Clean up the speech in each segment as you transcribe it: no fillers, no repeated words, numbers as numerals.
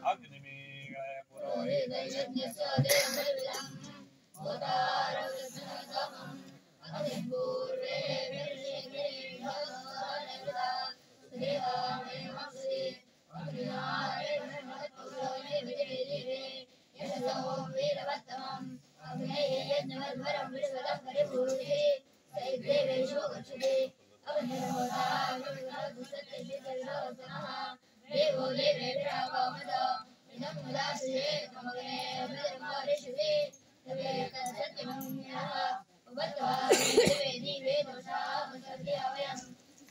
अग्निमीळय पुरोहितयज्ञस्य देवबलिविदम् होतारवृत्तमम् अग्निपूर्वे देवामेवमसि अग्निनारेणमहत्पुरोहितविजयदेवे यशसो वीरवत्तमम् अग्नेयज्ञमध्वरं विश्वदं परिपूर्णे सैदेवेषु गच्छति अग्निर्होताविदुष्टतेषितविलोचनः देवो देवेभ्यः इदं मुदास्ये ममग्ने अमृतमारिषति तवे तत्सत्यमन्यः उपत्वा देवे दिवे दोषाः सद्यवयम्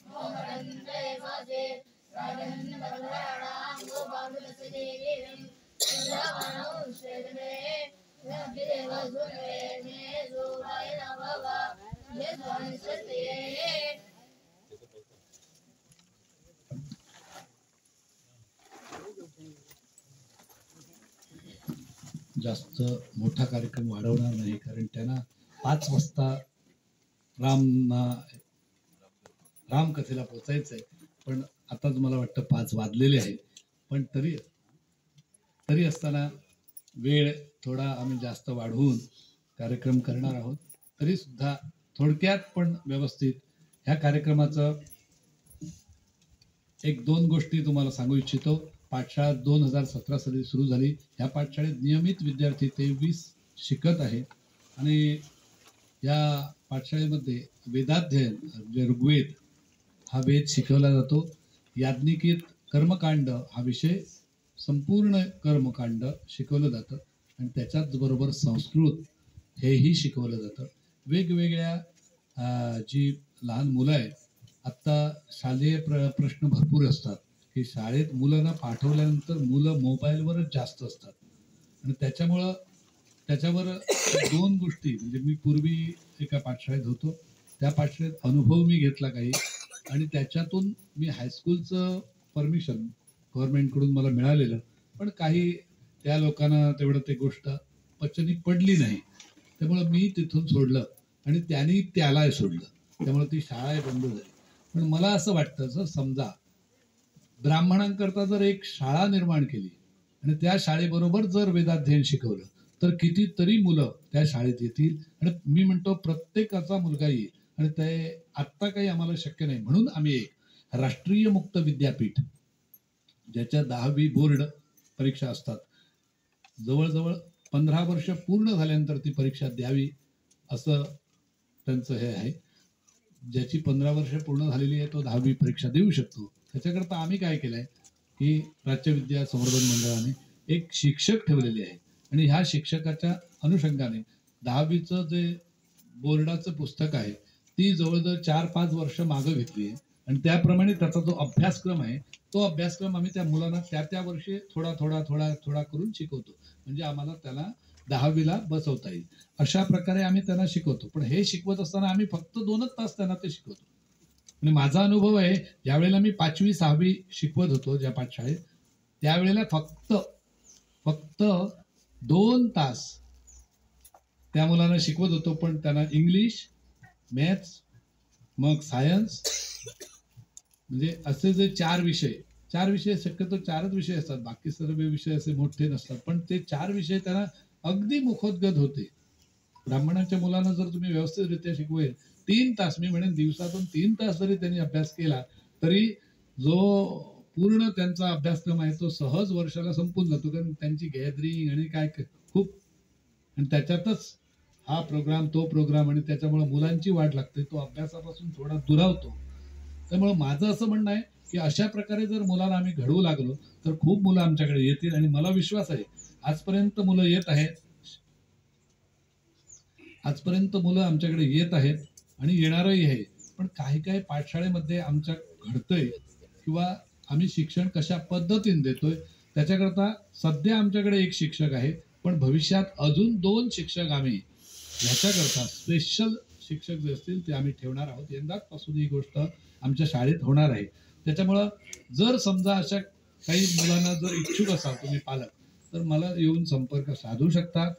मोमरन्ते मासे राजन्नवराणां गोपालुतस्य देवीं इन्द्रावणौ श्रेदने नभिदेव सुरवेने सुराय नमः यस्वान् सत्ये जास्त मोठा कार्यक्रम वाढवणार नाही, कारण त्यांना 5 वाजता रामकथेला पोचायचं आहे. पण आताच मला वाटतं 5 वाजलेले आहे. पण तरी असताना वेळ थोडा आम्ही जास्त वाढवून कार्यक्रम करणार आहोत. तरी सुद्धा थोडक्यात पण व्यवस्थित ह्या कार्यक्रमाचं 1-2 गोष्टी तुम्हाला सांगू इच्छितो. पाठशाळा 2017 साली सुरू झाली. ह्या पाठशाळेत नियमित विद्यार्थी 23 शिकत आहेत आणि या पाठशाळेमध्ये वेदाध्ययन म्हणजे ऋग्वेद हा वेद शिकवला जातो. याज्ञिकीत कर्मकांड हा विषय संपूर्ण कर्मकांड शिकवलं जातं आणि त्याच्याच बरोबर संस्कृत हेही शिकवलं जातं. वेगवेगळ्या जी लहान मुलं आहेत, आत्ता शालेय प्रश्न भरपूर असतात की शाळेत मुलांना पाठवल्यानंतर मुलं मोबाईलवरच जास्त असतात आणि त्याच्यावर 2 गोष्टी म्हणजे मी पूर्वी एका पाठशाळेत होतो. त्या पाठशाळेत अनुभव मी घेतला काही आणि त्याच्यातून मी हायस्कूलचं परमिशन गव्हर्नमेंटकडून मला मिळालेलं, पण काही त्या लोकांना तेवढं ते गोष्ट पचनी पडली नाही. त्यामुळं मी तिथून सोडलं आणि त्यांनी त्यालाही सोडलं. त्यामुळे ती शाळा बंद झाली. पण मला असं वाटतं, जर समजा ब्राह्मणांकरता जर एक शाळा निर्माण केली आणि त्या शाळेबरोबर जर वेदाध्ययन शिकवलं तर कितीतरी मुलं त्या शाळेत येतील. आणि मी म्हणतो प्रत्येकाचा मुलगा येईल. आणि ते आत्ता काही आम्हाला शक्य नाही, म्हणून आम्ही एक राष्ट्रीय मुक्त विद्यापीठ ज्याच्या 10वी बोर्ड परीक्षा असतात, जवळजवळ 15 वर्ष पूर्ण झाल्यानंतर ती परीक्षा द्यावी असं त्यांचं हे आहे. ज्याची 15 वर्ष पूर्ण झालेली आहे तो 10वी परीक्षा देऊ शकतो. त्याच्याकरता आम्ही काय केलंय की राज्य विद्या संवर्धन मंडळाने एक शिक्षक ठेवलेले आहे आणि ह्या शिक्षकाच्या अनुषंगाने 10वीचं जे बोर्डाचं पुस्तक आहे ती जवळजवळ 4-5 वर्ष मागं घेतली आहे आणि त्याप्रमाणे त्याचा जो अभ्यासक्रम आहे तो अभ्यासक्रम आम्ही त्या मुलांना त्या वर्षी थोडा करून शिकवतो. म्हणजे आम्हाला त्याला 10वीला बसवता येईल अशा प्रकारे आम्ही त्यांना शिकवतो. पण हे शिकवत असताना आम्ही फक्त 2च तास त्यांना ते शिकवतो. आणि माझा अनुभव आहे, ज्यावेळेला मी 5वी 6वी शिकवत होतो ज्या पाठशाळेत, त्यावेळेला फक्त 2 तास त्या मुलांना शिकवत होतो. पण त्यांना इंग्लिश, मॅथ्स, मग सायन्स म्हणजे असे जे 4 विषय शक्यतो 4च विषय असतात, बाकी सर्व विषय असे मोठे नसतात. पण ते 4 विषय त्यांना अगदी मुखोद्गत होते. ब्राह्मणांच्या मुलांना जर तुम्ही व्यवस्थितरित्या शिकवेल 3 तास, मी म्हणेन दिवसातून 3 तास जरी त्यांनी अभ्यास केला तरी जो पूर्ण त्यांचा अभ्यासक्रम आहे तो सहज वर्षाला संपून जातो. कारण त्यांची गॅदरिंग आणि काय खूप, आणि त्याच्यातच हा प्रोग्राम तो प्रोग्राम, आणि त्याच्यामुळे मुलांची वाढ लागते, तो अभ्यासापासून थोडा दुरावतो. त्यामुळे माझं असं म्हणणं आहे की अशा प्रकारे जर मुलांना आम्ही घडवू लागलो तर खूप मुलं आमच्याकडे येतील. आणि मला विश्वास आहे आजपर्यंत मुलं आमच्याकडे येत आहेत आणि येणारही आहे. पण काही पाठशाळेमध्ये आमच्या घडतंय किंवा आम्ही शिक्षण कशा पद्धतीने देतोय त्याच्याकरता सध्या आमच्याकडे 1 शिक्षक आहे, पण भविष्यात अजून 2 शिक्षक आम्ही ह्याच्याकरता स्पेशल शिक्षक जे असतील ते आम्ही ठेवणार आहोत. यंदाच पासून ही गोष्ट आमच्या शाळेत होणार आहे. त्याच्यामुळं जर समजा अशा काही मुलांना जर इच्छुक असाल तुम्ही पालक, तर मला येऊन संपर्क साधू शकता.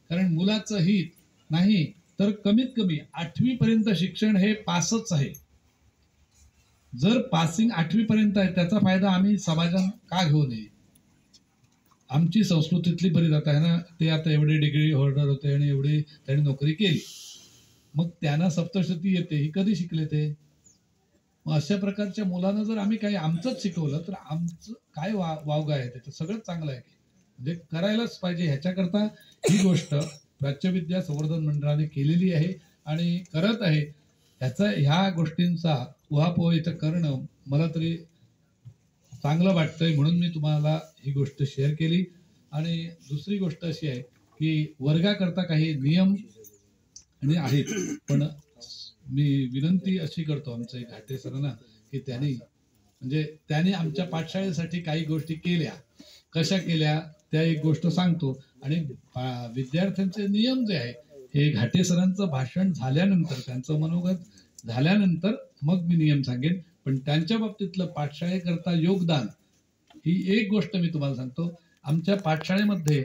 कारण मुलाचं हित नाही तर कमीत कमी 8वी पर्यंत शिक्षण हे पासच आहे. जर पासिंग 8वी पर्यंत आहे त्याचा फायदा आम्ही समाजात का घेऊ नये. आमची संस्कृतीतली बरीच आता आहे ना, ते आता एवढे डिग्री होल्डर होते आणि एवढी त्यांनी नोकरी केली, मग त्यांना सप्तशती येते, ही कधी शिकले ते? मग अशा प्रकारच्या मुलांना जर आम्ही काही आमचंच शिकवलं तर आमचं काय वावगा आहे त्याचं? सगळंच चांगलं आहे म्हणजे करायलाच पाहिजे. ह्याच्याकरता ही गोष्ट प्राच्यविद्या संवर्धन मंडळाने केलेली आहे आणि करत आहे. ह्या गोष्टींचा उहापोह इथं करणं मला तरी चांगलं वाटतंय, म्हणून मी तुम्हाला ही गोष्ट शेअर केली. आणि दुसरी गोष्ट अशी आहे की वर्गाकरता काही नियम आणि आहेत, पण मी विनंती अशी करतो आमचे घाटे सरांना की त्यांनी आमच्या पाठशाळेसाठी काही गोष्टी केल्या. कशा केल्या त्या एक गोष्ट सांगतो. आणि विद्यार्थ्यांचे नियम जे आहे हे घाटे सरांचं भाषण झाल्यानंतर, त्यांचं मनोगत झाल्यानंतर मग मी नियम सांगेन. पण त्यांच्या बाबतीतलं पाठशाळेकरता योगदान ही एक गोष्ट मी तुम्हाला सांगतो. आमच्या पाठशाळेमध्ये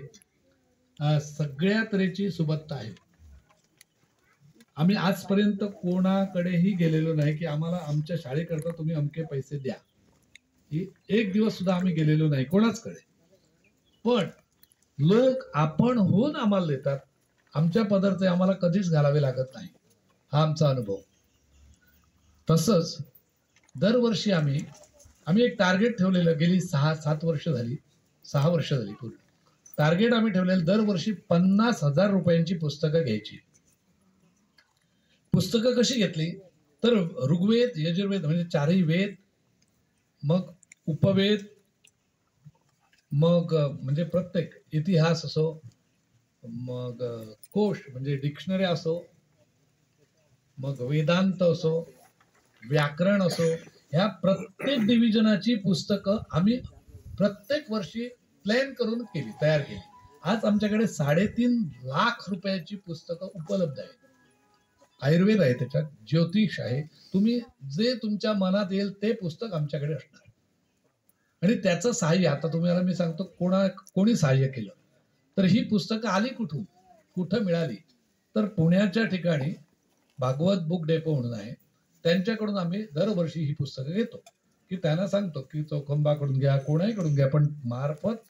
सगळ्या तऱ्हेची सुबत्ता आहे. आम्ही आजपर्यंत कोणाकडेही गेलेलो नाही की आम्हाला आमच्या शाळेकरता तुम्ही अमके पैसे द्या, ही एक दिवस सुद्धा आम्ही गेलेलो नाही कोणाचकडे. पण लोक आपण होऊन आम्हाला देतात. आमच्या पदरचे आम्हाला कधीच घालावे लागत नाही, हा आमचा अनुभव. तसंच दरवर्षी आम्ही एक टार्गेट ठेवलेलं, गेली 6 वर्ष झाली पूर्ण टार्गेट आम्ही ठेवलेलं, दरवर्षी 50,000 रुपयांची पुस्तकं घ्यायची. पुस्तकं कशी घेतली तर ऋग्वेद, यजुर्वेद म्हणजे 4ही वेद, मग उपवेद, मग म्हणजे प्रत्येक इतिहास असो, मग कोश म्हणजे डिक्शनरी असो, मग वेदांत असो, व्याकरण असो, ह्या प्रत्येक डिव्हिजनाची पुस्तकं आम्ही प्रत्येक वर्षी प्लॅन करून तयार केली. आज आमच्याकडे 3.5 लाख रुपयाची पुस्तकं उपलब्ध आहेत. आयुर्वेद आहे, त्याच्यात ज्योतिष आहे, तुम्ही जे तुमच्या मनात येईल ते पुस्तक आमच्याकडे असणार. आणि त्याचं सहाय्य आता तुम्हाला मी सांगतो कोणी सहाय्य केलं. तर ही पुस्तकं आली कुठं मिळाली तर पुण्याच्या ठिकाणी भागवत बुक डेपो म्हणून आहे, त्यांच्याकडून आम्ही दरवर्षी ही पुस्तकं घेतो. की त्यांना सांगतो की चौखंबाकडून घ्या, कोणाहीकडून घ्या, पण मार्फत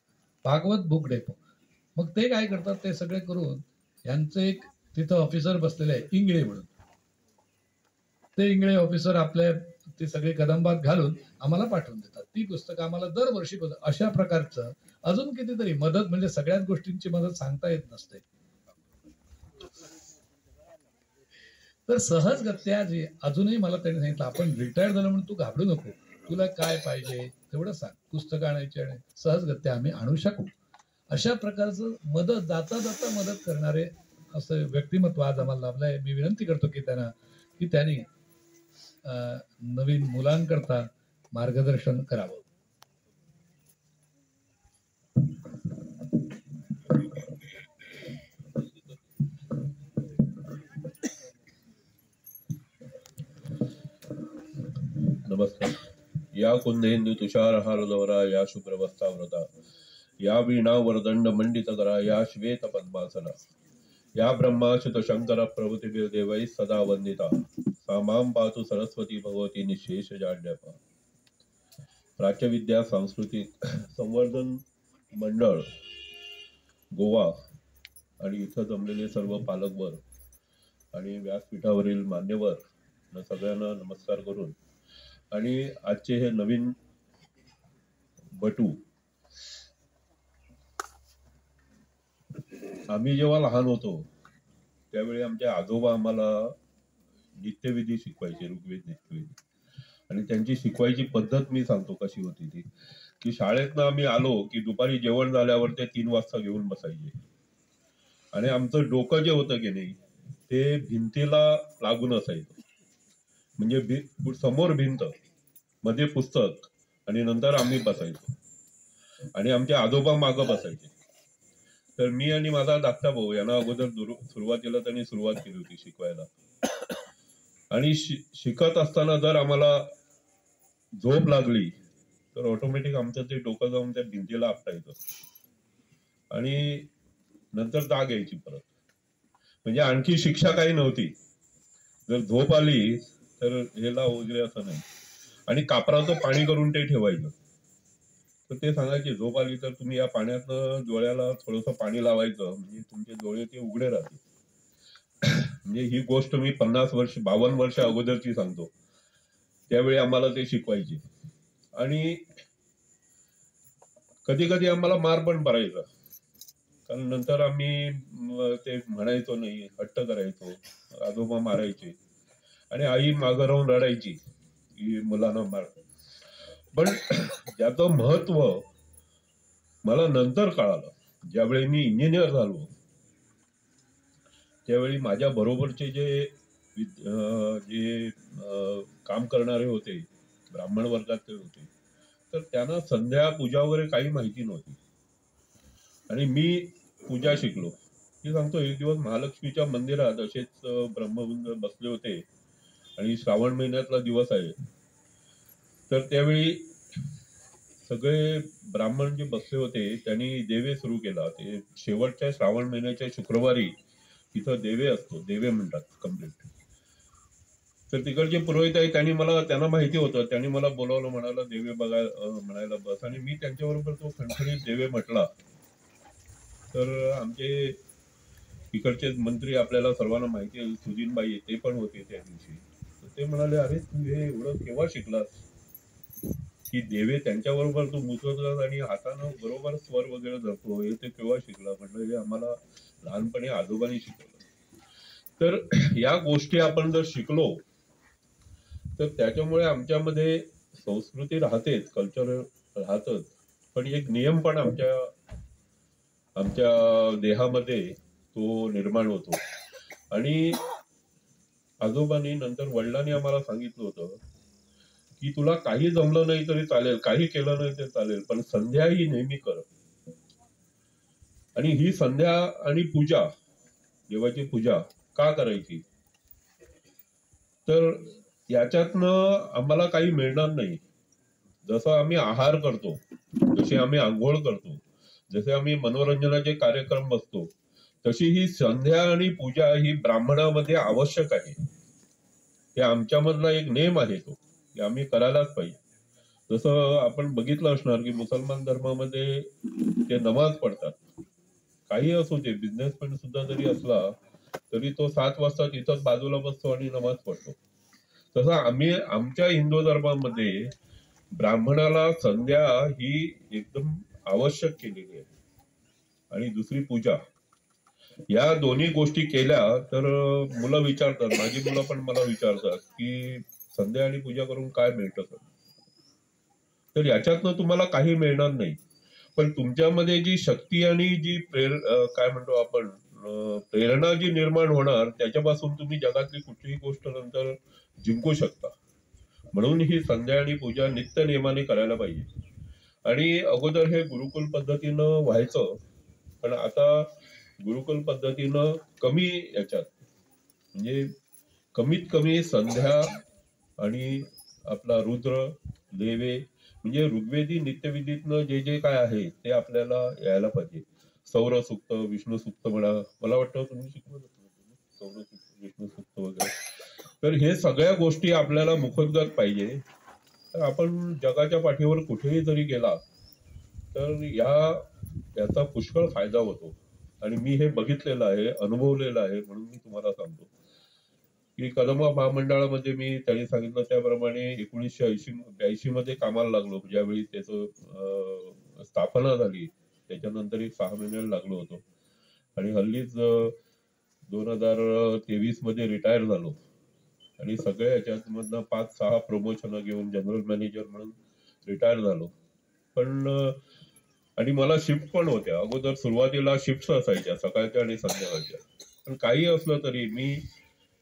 भागवत बुक डेपो. मग ते काय करतात, ते सगळे करून यांचं एक तिथं ऑफिसर बसलेले आहे इंगळे म्हणून, ते इंगळे ऑफिसर आपल्या ते सगळे कदंबात घालून आम्हाला पाठवून देतात. ती पुस्तकं आम्हाला दरवर्षी अशा प्रकारचं अजून कितीतरी मदत, म्हणजे सगळ्याच गोष्टींची मदत सांगता येत नसते. तर सहजगत्या जे अजूनही मला त्यांनी सांगितलं, आपण रिटायर झालं म्हणून तू घाबरू नको, तुला काय पाहिजे तेवढं सांग, पुस्तकं आणायची आणि सहजगत्या आम्ही आणू शकू. अशा प्रकारचं मदत जाता मदत करणारे असं व्यक्तिमत्व आज आम्हाला लाभलं आहे. मी विनंती करतो की त्यांनी नवीन मुलांकरता मार्गदर्शन करावं. नमस्कार. या कुंदेंदु तुषारहारदवरा, या शुभ्रवस्त्रावृता, या वीणा वरदंड मंडित करा, या श्वेत पद्मासना, या ब्रह्माच्युत शंकर प्रभृती देवै सदा वंदिता, सामां पातु सरस्वती भगवती निशेष जाड्यपा. प्राच्यविद्या सांस्कृतिक संवर्धन मंडळ गोवा आणि इथं जमलेले सर्व पालकवर्ग आणि व्यासपीठावरील मान्यवर सगळ्यांना नमस्कार करून, आणि आजचे हे नवीन बटू, आम्ही जेव्हा लहान होतो त्यावेळी आमचे आजोबा आम्हाला नित्यविधी शिकवायचे, ऋग्वेद नित्यविधी. आणि त्यांची शिकवायची पद्धत मी सांगतो कशी होती ती, की शाळेतनं आम्ही आलो की दुपारी जेवण झाल्यावर ते 3 वाजता घेऊन बसायचे. आणि आमचं डोकं जे होतं की नाही ते भिंतीला लागून असायचं, म्हणजे समोर भिंत, मध्ये पुस्तक, आणि नंतर आम्ही बसायचो आणि आमचे आजोबा मागं बसायचे. तर मी आणि माझा धाकटा भाऊ यांना अगोदर सुरुवातीला त्यांनी सुरुवात केली होती शिकवायला. आणि शिकत असताना जर आम्हाला झोप लागली तर ऑटोमॅटिक आमचं ते डोकं जाऊन त्या भिंतीला आपटायचं आणि नंतर जाग यायची परत. म्हणजे आणखी शिक्षा काही नव्हती. जर झोप आली तर हे लाव वगैरे असं नाही. आणि कापराचं पाणी करून ते ठेवायचं. तर ते सांगायचे झोप आली तर तुम्ही या पाण्यात डोळ्याला थोडंसं पाणी लावायचं, म्हणजे तुमचे डोळे ते उघडे राहतील. म्हणजे ही गोष्ट मी 52 वर्ष अगोदरची सांगतो. त्यावेळी आम्हाला ते शिकवायचे. आणि कधी कधी आम्हाला मार पण पडायचा, कारण नंतर आम्ही ते म्हणायचो नाही, हट्ट करायचो, आजोबा मारायचे आणि आई मागं राहून रडायची की मुलांना मार. पण त्याचं महत्व मला नंतर कळालं. ज्यावेळी मी इंजिनियर झालो त्यावेळी माझ्या बरोबरचे जे काम करणारे होते, ब्राह्मण वर्गातले होते, तर त्यांना संध्या पूजा वगैरे काही माहिती नव्हती. आणि मी पूजा शिकलो. मी सांगतो, एक दिवस महालक्ष्मीच्या मंदिरात असेच ब्रह्मवृंद बसले होते आणि श्रावण महिन्यातला दिवस आहे. तर त्यावेळी सगळे ब्राह्मण जे बसले होते त्यांनी देवे सुरू केला. ते शेवटच्या श्रावण महिन्याच्या शुक्रवारी तिथं देवे असतो, देवे म्हणतात कम्प्लीट. तर तिकडचे पुरोहित आहे, त्यांना माहिती होतं, त्यांनी मला बोलावलं, म्हणाला देवे म्हणायला बस. आणि मी त्यांच्याबरोबर तो खणखणीत देवे म्हटला. तर आमचे इकडचे मंत्री, आपल्याला सर्वांना माहिती आहे, सुजीनबाई ते पण होते त्या दिवशी. तर ते म्हणाले, अरे तू हे एवढं केव्हा शिकलास की देवे त्यांच्याबरोबर तू मुसळतात आणि हातानं बरोबर स्वर वगैरे धरतो, हे ते केव्हा शिकला? म्हटलं हे आम्हाला लहानपणी आजोबांनी शिकवलं. तर या गोष्टी आपण जर शिकलो तर त्याच्यामुळे आमच्यामध्ये संस्कृती राहतेच, कल्चर राहतच, पण एक नियम पण आमच्या देहामध्ये तो निर्माण होतो. आणि आजोबांनी नंतर वडिलांनी आम्हाला सांगितलं होतं की तुला काही जमलं नाही तरी चालेल, काही केलं नाही तरी चालेल, पण संध्या ही नेहमी कर. आणि ही संध्या आणि पूजा, देवाची पूजा का करायची? तर याच्यातनं आम्हाला काही मिळणार नाही. जसं आम्ही आहार करतो, जसे आम्ही आंघोळ करतो, जसे आम्ही मनोरंजनाचे कार्यक्रम बसतो, तशी ही संध्या आणि पूजा ही ब्राह्मणामध्ये आवश्यक आहे. ते आमच्यामधला एक नेम आहे, तो की आम्ही करायलाच पाहिजे. जसं आपण बघितलं असणार की मुसलमान धर्मामध्ये ते नमाज पडतात. काही असू दे, बिझनेसमॅन सुद्धा जरी असला तरी तो 7 वाजता तिथंच बाजूला बसतो आणि नमाज पडतो. तसं आम्ही आमच्या हिंदू धर्मामध्ये ब्राह्मणाला संध्या ही एकदम आवश्यक केलेली आहे. आणि दुसरी पूजा, या दोन्ही गोष्टी केल्या तर मुलं विचारतात, माझी मुलं पण मला विचारतात की संध्या आणि पूजा करून काय मिळतं? तर याच्यातनं तुम्हाला काही मिळणार नाही, पण तुमच्यामध्ये जी शक्ती आणि जी काय म्हणतो आपण प्रेरणा जी निर्माण होणार, त्याच्यापासून तुम्ही जगातली कुठलीही गोष्ट नंतर जिंकू शकता. म्हणून ही संध्या आणि पूजा नित्य नियमाने करायला पाहिजे. आणि अगोदर हे गुरुकुल पद्धतीनं व्हायचं, पण आता गुरुकुल पद्धतीनं कमी याच्यात, म्हणजे कमीत कमी संध्या आणि आपला रुद्र, देवे, म्हणजे ऋग्वेदी नित्यविधीतनं जे जे काय आहे ते आपल्याला यायला पाहिजे. सौर सूक्त, विष्णू सूक्त म्हणा, मला वाटतं तुम्ही शिकवत सौर सूक्त, विष्णू सूक्त वगैरे. तर हे सगळ्या गोष्टी आपल्याला मुखोद्गत पाहिजे. तर आपण जगाच्या पाठीवर कुठेही जरी गेला तर याचा पुष्कळ फायदा होतो. आणि मी हे बघितलेलं आहे, अनुभवलेलं आहे, म्हणून मी तुम्हाला सांगतो की कदमा महामंडळामध्ये मी त्यांनी सांगितलं त्याप्रमाणे 1982 मध्ये कामाला लागलो. ज्यावेळी त्याचं स्थापना झाली त्याच्यानंतर एक 6 महिन्याला लागलो होतो. आणि हल्लीच 2023 मध्ये रिटायर झालो. आणि सगळ्या याच्यामधनं 5-6 प्रमोशन घेऊन जनरल मॅनेजर म्हणून रिटायर झालो. पण आणि मला शिफ्ट पण होत्या. अगोदर सुरुवातीला शिफ्ट असायच्या, सकाळच्या आणि संध्याकाळच्या. पण काही असलं तरी मी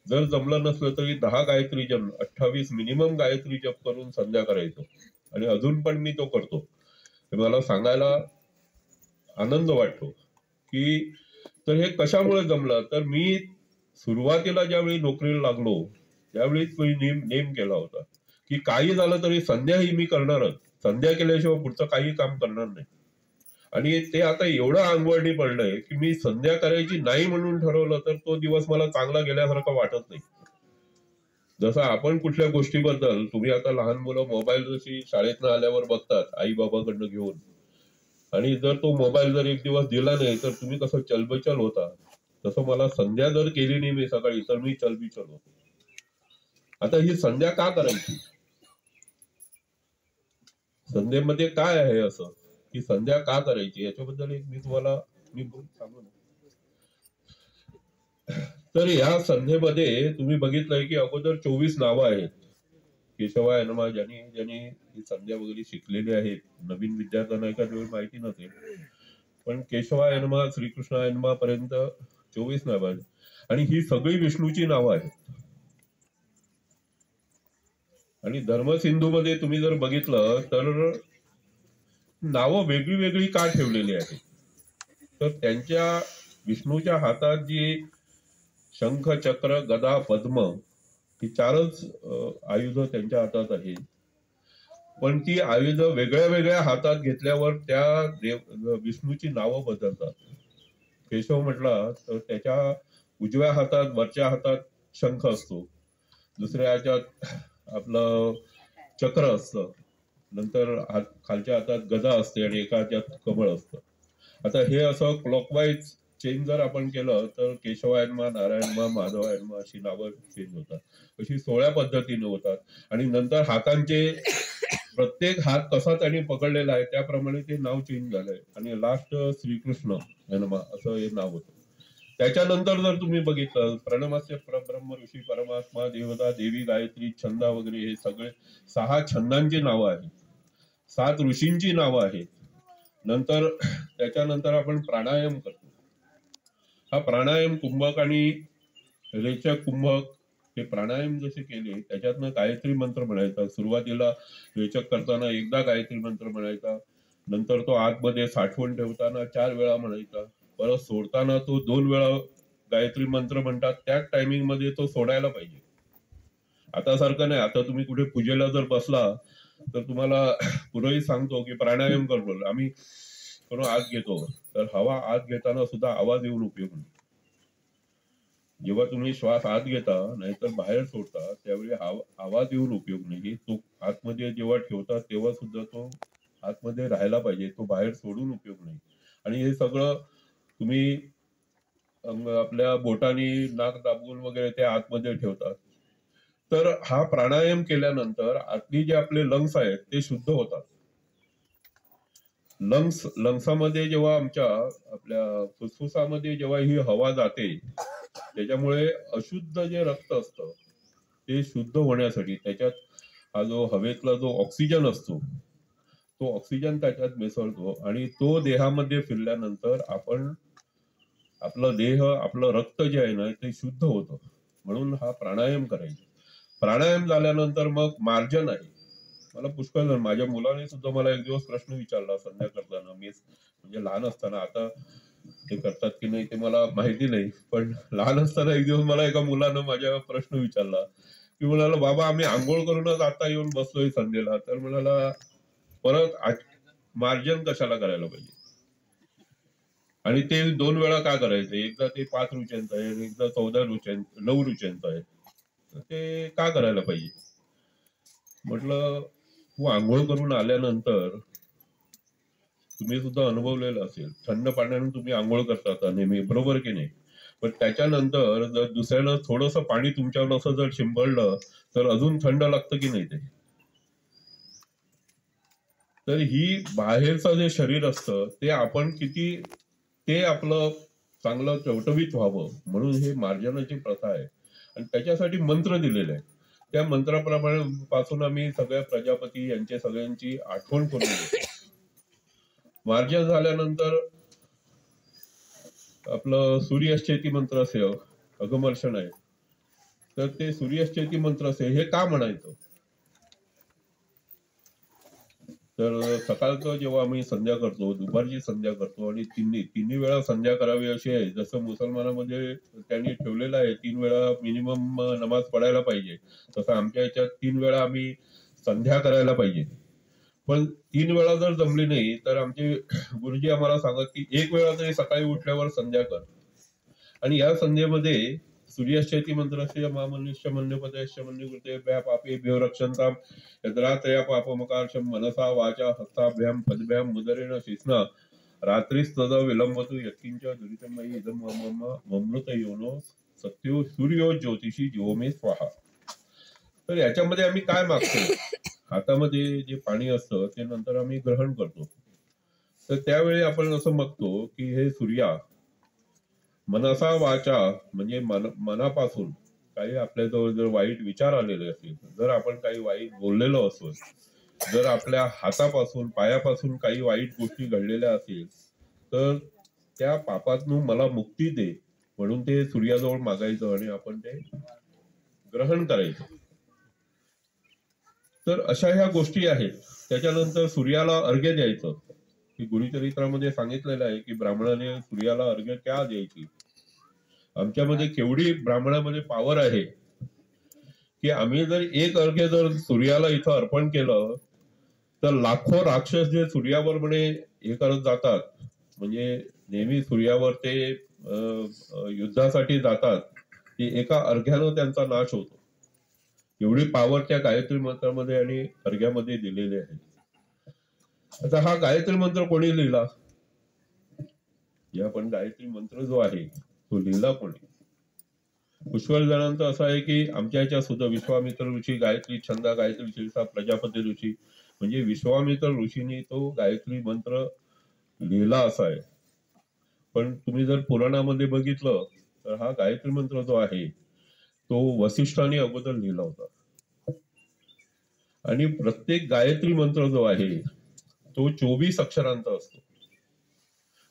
जर जमलं नसलं तरी 10 गायत्री जप, 28 मिनिमम गायत्री जप करून संध्या करायचो. आणि अजून पण मी तो करतो. मला सांगायला आनंद वाटतो की तर हे कशामुळे जमलं, तर मी सुरुवातीला ज्यावेळी नोकरीला लागलो त्यावेळीच मी नेम केला होता की काही झालं तरी संध्या ही मी करणारच. संध्या केल्याशिवाय पुढचं काही काम करणार नाही. आणि ते आता एवढं अंगवळणी पडलंय की मी संध्या करायची नाही म्हणून ठरवलं तर तो दिवस मला चांगला गेल्यासारखा वाटत नाही. जसं आपण कुठल्या गोष्टीबद्दल, तुम्ही आता लहान मुलं मोबाईल जशी शाळेतनं आल्यावर बघतात आई बाबाकडनं घेऊन, आणि जर तो मोबाईल जर एक दिवस दिला नाही तर तुम्ही कसं चलबिचल होता, तसं मला संध्या जर केली नाही मी सकाळी तर मी चलबिचल होतो. आता ही संध्या का करायची? संध्येमध्ये काय आहे असं की संध्या का करायची, याच्याबद्दल एक मी तुम्हाला सांगू. तर या संध्येमध्ये तुम्ही बघितलंय की अगोदर 24 नावं आहेत. केशवाय नमः, ज्यांनी ज्यांनी ही संध्या वगैरे शिकलेली आहेत, नवीन विद्यार्थ्यांना एखाद्या वेळी माहिती नसेल, पण केशवाय नमः, श्रीकृष्णाय नमः पर्यंत 24 नावं आहेत, आणि ही सगळी विष्णूची नावं आहेत. आणि धर्मसिंधूमध्ये तुम्ही जर बघितलं तर नावं वेगळी वेगळी का ठेवलेली आहेत, तर त्यांच्या विष्णूच्या हातात जी शंख, चक्र, गदा, पद्म ही 4च आयुध त्यांच्या हातात आहेत. पण ती आयुध वेगळ्या वेगळ्या हातात घेतल्यावर त्या विष्णूची नावं बदलतात. केशव म्हटला तर त्याच्या उजव्या हातात, वरच्या हातात शंख असतो, दुसऱ्या हातात आपलं चक्र असतं, नंतर खालच्या हातात गदा असते आणि एका हातात कमळ असतं. आता हे असं क्लॉकवाईज चेंज जर आपण केलं तर केशवायनमा, नारायणमा, माधवायनमा अशी नावं चेंज होतात. अशी 16 पद्धतीने होतात. आणि नंतर हातांचे प्रत्येक हात कसा त्यांनी पकडलेला आहे त्याप्रमाणे ते नाव चेंज झालंय, आणि लास्ट श्रीकृष्ण नमा असं हे नाव होतं. त्याच्यानंतर जर तुम्ही बघितलं, प्रणमस्य परब्रह्म, ऋषी, परमात्मा, देवता, देवी, गायत्री, छंदा वगैरे हे सगळे 6 छंदांची नावं आहेत, 7 ऋषींची नावं आहेत. नंतर त्याच्यानंतर आपण प्राणायाम करतो. हा प्राणायाम कुंभक आणि रेचक कुंभक हे प्राणायाम जसे केले त्याच्यातनं गायत्री मंत्र म्हणायचा. सुरुवातीला रेचक करताना एकदा गायत्री मंत्र म्हणायचा, नंतर तो आतमध्ये साठवून ठेवताना 4 वेळा म्हणायचा, परत सोडताना तो 2 वेळा गायत्री मंत्र म्हणतात. त्याच टायमिंग मध्ये तो सोडायला पाहिजे. आता सारखं नाही, आता तुम्ही कुठे पूजेला जर बसला तर तुम्हाला पुरोहित सांगतो की प्राणायाम करतो, आम्ही करून आत घेतो, तर हवा आत घेताना सुद्धा आवाज येऊन उपयोग नाही. जेव्हा तुम्ही श्वास आत घेता नाहीतर बाहेर सोडता त्यावेळी आवाज येऊन उपयोग नाही. तो आतमध्ये जेव्हा ठेवता तेव्हा सुद्धा तो आतमध्ये राहायला पाहिजे, तो बाहेर सोडून उपयोग नाही. आणि हे सगळं तुम्ही आपल्या बोटानी नाक दाबून वगैरे ते आतमध्ये ठेवतात. तर हा प्राणायाम केल्यानंतर आतली जे आपले लंग्स आहेत ते शुद्ध होतात. लंग्सामध्ये जेव्हा आमच्या आपल्या फुफ्फुसामध्ये जेव्हा ही हवा जाते त्याच्यामुळे अशुद्ध जे रक्त असतं ते शुद्ध होण्यासाठी त्याच्यात हा जो हवेतला जो ऑक्सिजन असतो तो ऑक्सिजन त्याच्यात मिसळतो, आणि तो देहामध्ये फिरल्यानंतर आपण आपलं देह, आपलं रक्त जे आहे ना ते शुद्ध होतं. म्हणून हा प्राणायाम करायचा. प्राणायाम झाल्यानंतर मग मार्जन आहे. मला पुष्कळ जण, माझ्या मुलाने सुद्धा मला एक दिवस प्रश्न विचारला संध्या करताना, मी म्हणजे लहान असताना, आता ते करतात की नाही ते मला माहिती नाही, पण लहान असताना एक दिवस मला एका मुलानं माझ्या प्रश्न विचारला की, म्हणाला बाबा आम्ही आंघोळ करूनच आता येऊन बसलोय संध्येला, तर म्हणाला परत मार्जन कशाला करायला पाहिजे, आणि ते 2 वेळा का करायचं, एकदा ते 5 रुच्यांचं आहे, एकदा 9 रुच्यांचं आहे, ते का करायला पाहिजे. म्हटलं तू आंघोळ करून आल्यानंतर तुम्ही सुद्धा अनुभवलेलं असेल, थंड पाण्याने तुम्ही आंघोळ करता नेहमी, बरोबर की नाही, पण त्याच्यानंतर जर दुसऱ्यानं थोडंसं पाणी तुमच्यावर असं जर शिंपडलं तर अजून थंड लागतं की नाही ते. तर ही बाहेरचं जे शरीर असतं ते आपण किती, ते आपलं चांगलं टवटवीत व्हावं म्हणून हे मार्जनाची प्रथा आहे, आणि त्याच्यासाठी मंत्र दिलेले आहे. त्या मंत्राप्रमाणे पासून आम्ही सगळ्या प्रजापती यांच्या सगळ्यांची आठवण करून घेतो. मार्जन झाल्यानंतर आपलं सूर्यश्चेती मंत्र असेल, अगमर्षण आहे, तर ते सूर्यश्चेती मंत्र असेल हे का म्हणायचं, तर सकाळचं जेव्हा आम्ही संध्या करतो, दुपारची संध्या करतो, आणि तिन्ही वेळा संध्या करावी अशी आहे. जसं मुसलमानामध्ये त्यांनी ठेवलेलं आहे 3 वेळा मिनिमम नमाज पडायला पाहिजे, तसं आमच्या याच्यात 3 वेळा आम्ही संध्या करायला पाहिजे. पण 3 वेळा जर जमली नाही तर आमचे गुरुजी आम्हाला सांगत की 1 वेळा तरी सकाळी उठल्यावर संध्या कर. आणि या संध्येमध्ये सूर्यश्चेती मंत्रस्य मामनुष्य मन्यपदयश्च मन्यकृते व्या पापे भ्योरक्षन्ताम यद्रात्रया पापमकार्षं मनसा वाचा हस्ताभ्यां पदभ्यां मुदरेण शिस्ना रात्रिस्तद विलंबतु यत्किंच दुरितमयी इदं मम ममृत योनो सत्यो सूर्यो ज्योतिषी जीवो मे स्वाहा. तर याच्यामध्ये आम्ही काय मागतो, हातामध्ये जे पाणी असतं ते नंतर आम्ही ग्रहण करतो. तर त्यावेळी आपण असं मागतो की हे सूर्या मनसा वाचा म्हणजे मनापासून काही आपल्याजवळ जर वाईट विचार आलेले असतील, जर आपण काही वाईट बोललेलो असो, जर आपल्या हातापासून पायापासून काही वाईट गोष्टी घडलेल्या असतील तर त्या पापातून मला मुक्ती दे म्हणून ते सूर्याजवळ मागायचं आणि आपण ते ग्रहण करायचं. तर अशा ह्या गोष्टी आहेत. त्याच्यानंतर सूर्याला अर्घ्य द्यायचं. की गुरुचरित्रामध्ये सांगितलेलं आहे की ब्राह्मणाने सूर्याला अर्घ्य क्या द्यायची. आमच्यामध्ये केवढी ब्राह्मणामध्ये पावर आहे की आम्ही जर एक अर्घ्य जर सूर्याला इथं अर्पण केलं तर लाखो राक्षस जे सूर्यावर म्हणे हे करत जातात, म्हणजे नेहमी सूर्यावर ते युद्धासाठी जातात, ते एका अर्घ्यानं त्यांचा नाश होतो. एवढी पावर त्या गायत्री मंत्रामध्ये आणि अर्घ्यामध्ये दिलेली आहे. आता हा गायत्री मंत्र कोणी लिहिला, या पण गायत्री मंत्र जो आहे तो लिहिला कोणी. पुष्कळ जणांचं असं आहे की आमच्या याच्या सुद्धा विश्वामित्र ऋषी गायत्री छंदा गायत्री शीर्षा प्रजापती ऋषी म्हणजे विश्वामित्र ऋषींनी तो गायत्री मंत्र लिहिला असा आहे. पण तुम्ही जर पुराणामध्ये बघितलं तर हा गायत्री मंत्र जो आहे तो वसिष्ठाने अगोदर लिहिला होता. आणि प्रत्येक गायत्री मंत्र जो आहे तो 24 अक्षरांचा असतो.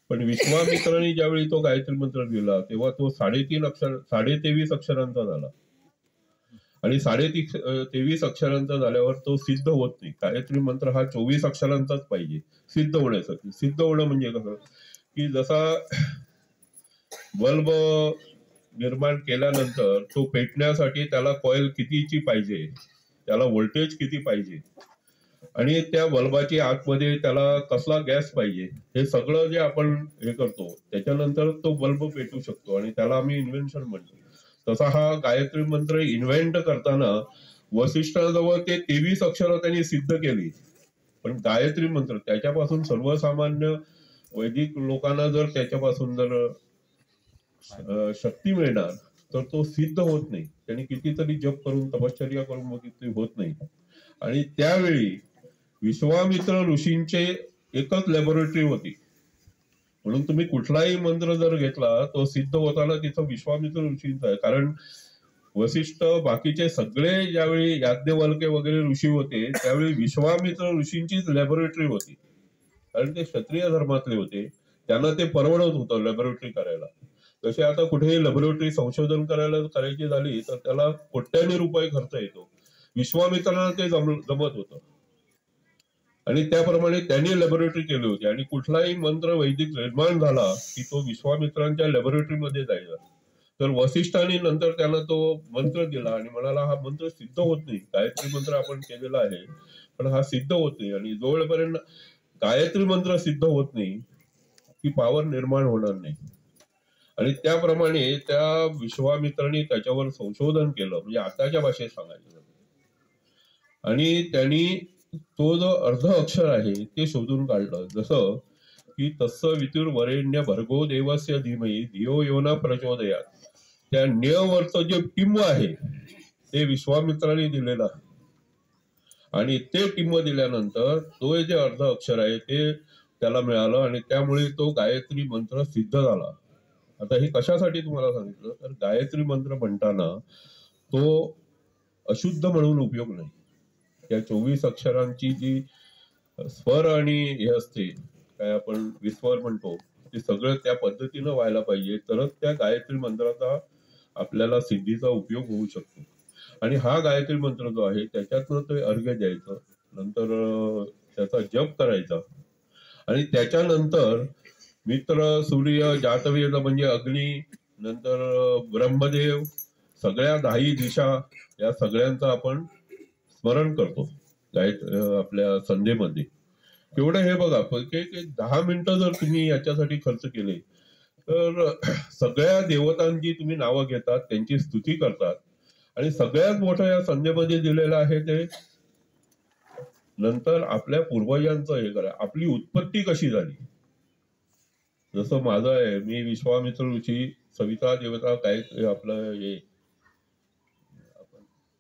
पण विश्वामित्राने ज्यावेळी तो गायत्री मंत्र लिहिला तेव्हा तो 23 अक्षरांचा झाला. आणि 23 अक्षरांचा झाल्यावर तो सिद्ध होत नाही. गायत्री मंत्र हा 24 अक्षरांचाच पाहिजे सिद्ध होण्यासाठी. सिद्ध होणं म्हणजे कसं की जसा बल्ब निर्माण केल्यानंतर तो पेटण्यासाठी त्याला कॉईल कितीची पाहिजे, त्याला व्होल्टेज किती पाहिजे आणि त्या बल्बाची आतमध्ये त्याला कसला गॅस पाहिजे, हे सगळं जे आपण हे करतो त्याच्यानंतर तो बल्ब पेटू शकतो आणि त्याला आम्ही इन्व्हेन्शन म्हणतो. तसा हा गायत्री मंत्र इन्व्हेंट करताना वसिष्ठाजवळ ते 23 अक्षरं त्यांनी सिद्ध केली. पण गायत्री मंत्र त्याच्यापासून सर्वसामान्य वैदिक लोकांना जर त्याच्यापासून जर शक्ती मिळणार तर तो सिद्ध होत नाही. त्यांनी कितीतरी जप करून तपश्चर्या करून बघितली, होत नाही. आणि त्यावेळी विश्वामित्र ऋषींचे एकच लॅबोरेटरी होती. म्हणून तुम्ही कुठलाही मंत्र जर घेतला तो सिद्ध होताना तिथं विश्वामित्र ऋषींचा आहे. कारण वसिष्ठ बाकीचे सगळे ज्यावेळी याज्ञवल्क्य वगैरे ऋषी होते त्यावेळी विश्वामित्र ऋषींचीच लॅबोरेटरी होती. कारण ते क्षत्रिय धर्मातले होते, त्यांना ते परवडत होतं लॅबोरेटरी करायला. जसे आता कुठेही लॅबोरेटरी संशोधन करायची झाली तर त्याला कोट्याने रुपये खर्च येतो. विश्वामित्रांना ते जमत होतं आणि त्याप्रमाणे त्यांनी लॅबोरेटरी केली होती. आणि कुठलाही मंत्र वैदिक निर्माण झाला की तो विश्वामित्रांच्या लॅबोरेटरीमध्ये जायचा. तर वसिष्ठांनी नंतर त्यांना तो मंत्र दिला आणि म्हणाला हा मंत्र सिद्ध होत नाही. गायत्री मंत्र आपण केलेला आहे पण हा सिद्ध होत नाही. आणि जोपर्यंत गायत्री मंत्र सिद्ध होत नाही ती पावर निर्माण होणार नाही. आणि त्याप्रमाणे त्या विश्वामित्रांनी त्याच्यावर संशोधन केलं, म्हणजे आताच्या भाषेत सांगायचं. आणि त्यांनी तो जो अर्ध अक्षर आहे ते शोधून काढलं. जसं की तस्स वितुर वरेण्य भर्गो देवस्य धीमहि धियो यो न प्रचोदयात्. त्या न्यवरचं जे टिंब आहे ते विश्वामित्रांनी दिलेलं आहे. आणि ते टिंब दिल्यानंतर तो जे अर्ध अक्षर आहे ते त्याला मिळालं आणि त्यामुळे तो गायत्री मंत्र सिद्ध झाला. आता हे कशासाठी तुम्हाला सांगितलं तर गायत्री मंत्र म्हणताना तो अशुद्ध म्हणून उपयोग नाही. त्या 24 अक्षरांची जी स्वर आणि हे असते काय आपण विस्वर म्हणतो ते सगळं त्या पद्धतीनं व्हायला पाहिजे, तरच त्या गायत्री मंत्राचा आपल्याला सिद्धीचा उपयोग होऊ शकतो. आणि हा गायत्री मंत्र जो आहे त्याच्यातनं ते अर्घ्य द्यायचं, नंतर त्याचा जप करायचा आणि त्याच्यानंतर मित्र सूर्य जातवेद म्हणजे अग्नी, नंतर ब्रह्मदेव, सगळ्या 10 दिशा या सगळ्यांचा आपण स्मरण करतो आपल्या संध्येमध्ये. केवढं हे बघा, 10 मिनिटं जर तुम्ही याच्यासाठी खर्च केले तर सगळ्या देवतांची तुम्ही नावं घेतात, त्यांची स्तुती करतात आणि सगळ्यात मोठं या संध्येमध्ये दिलेलं आहे ते नंतर आपल्या पूर्वजांचं हे करा, आपली उत्पत्ती कशी झाली. जसं माझं आहे, मी विश्वामित्र ऋषी, सविता देवता काय आपलं हे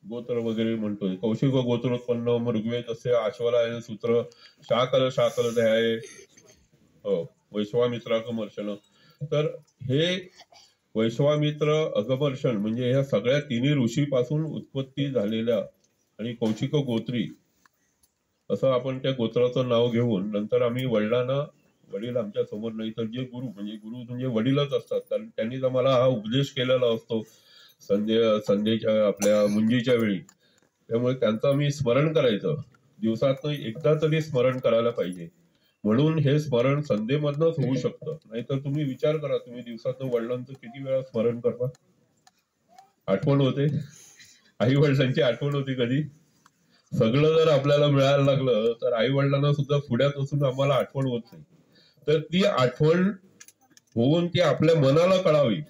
गोत्र वगैरे म्हणतोय, कौशिक गोत्रोत्पन्न ऋग्वेद असे आश्वलायन सूत्र शाकल शाकल ध्याय हो वैश्वामित्रागमर्शन. तर हे वैश्वामित्र अगमर्षण म्हणजे ह्या सगळ्या तिन्ही ऋषीपासून उत्पत्ती झालेल्या आणि कौशिक गोत्री असं आपण त्या गोत्राचं नाव घेऊन नंतर आम्ही वडिलांना, वडील आमच्या समोर नाही तर जे गुरु म्हणजे वडीलच असतात, कारण त्यांनीच आम्हाला हा उपदेश केलेला असतो संध्येच्या आपल्या मुंजीच्या वेळी. त्यामुळे त्यांचं आम्ही स्मरण करायचं, दिवसातनं एकदा तरी स्मरण करायला पाहिजे. म्हणून हे स्मरण संध्येमधनच होऊ शकतं. नाहीतर तुम्ही विचार करा, तुम्ही दिवसातनं वडिलांचं किती वेळा स्मरण करता? आठवण होते? आई वडिलांची आठवण होती कधी? सगळं जर आपल्याला मिळायला लागलं तर आई वडिलांना सुद्धा पुढ्यात असून आम्हाला आठवण होत नाही. तर ती आठवण होऊन ती आपल्या मनाला कळावी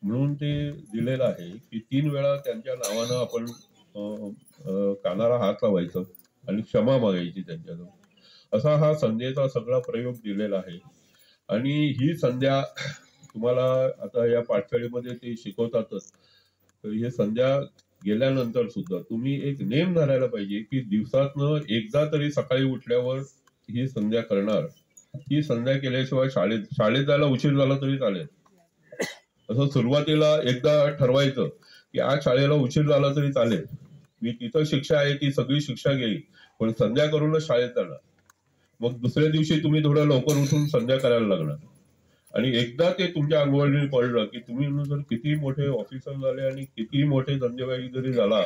म्हणून ते दिलेलं आहे की 3 वेळा त्यांच्या नावानं आपण कानाला हात लावायचं आणि क्षमा मागायची त्यांच्याजवळ. असा हा संध्येचा सगळा प्रयोग दिलेला आहे. आणि ही संध्या तुम्हाला आता या पाठशाळेमध्ये ते शिकवतातच. तर हे संध्या गेल्यानंतर सुद्धा तुम्ही एक नेम धरायला पाहिजे की दिवसातनं एकदा तरी सकाळी उठल्यावर ही संध्या करणार. ही संध्या केल्याशिवाय शाळेत जायला उशीर झाला तरी चालेल. असं सुरुवातीला एकदा ठरवायचं की आज शाळेला उशीर झाला तरी चालेल, मी तिथं शिक्षा आहे ती सगळी शिक्षा घेईल, पण संध्या करूनच शाळेत जाणार. मग दुसऱ्या दिवशी तुम्ही थोडं लवकर उठून संध्या करायला लागणार. आणि एकदा ते तुमच्या अंगवळणी पडलं की तुम्ही जर किती मोठे ऑफिसर झाले आणि किती मोठे धंदेवाईक जरी झाला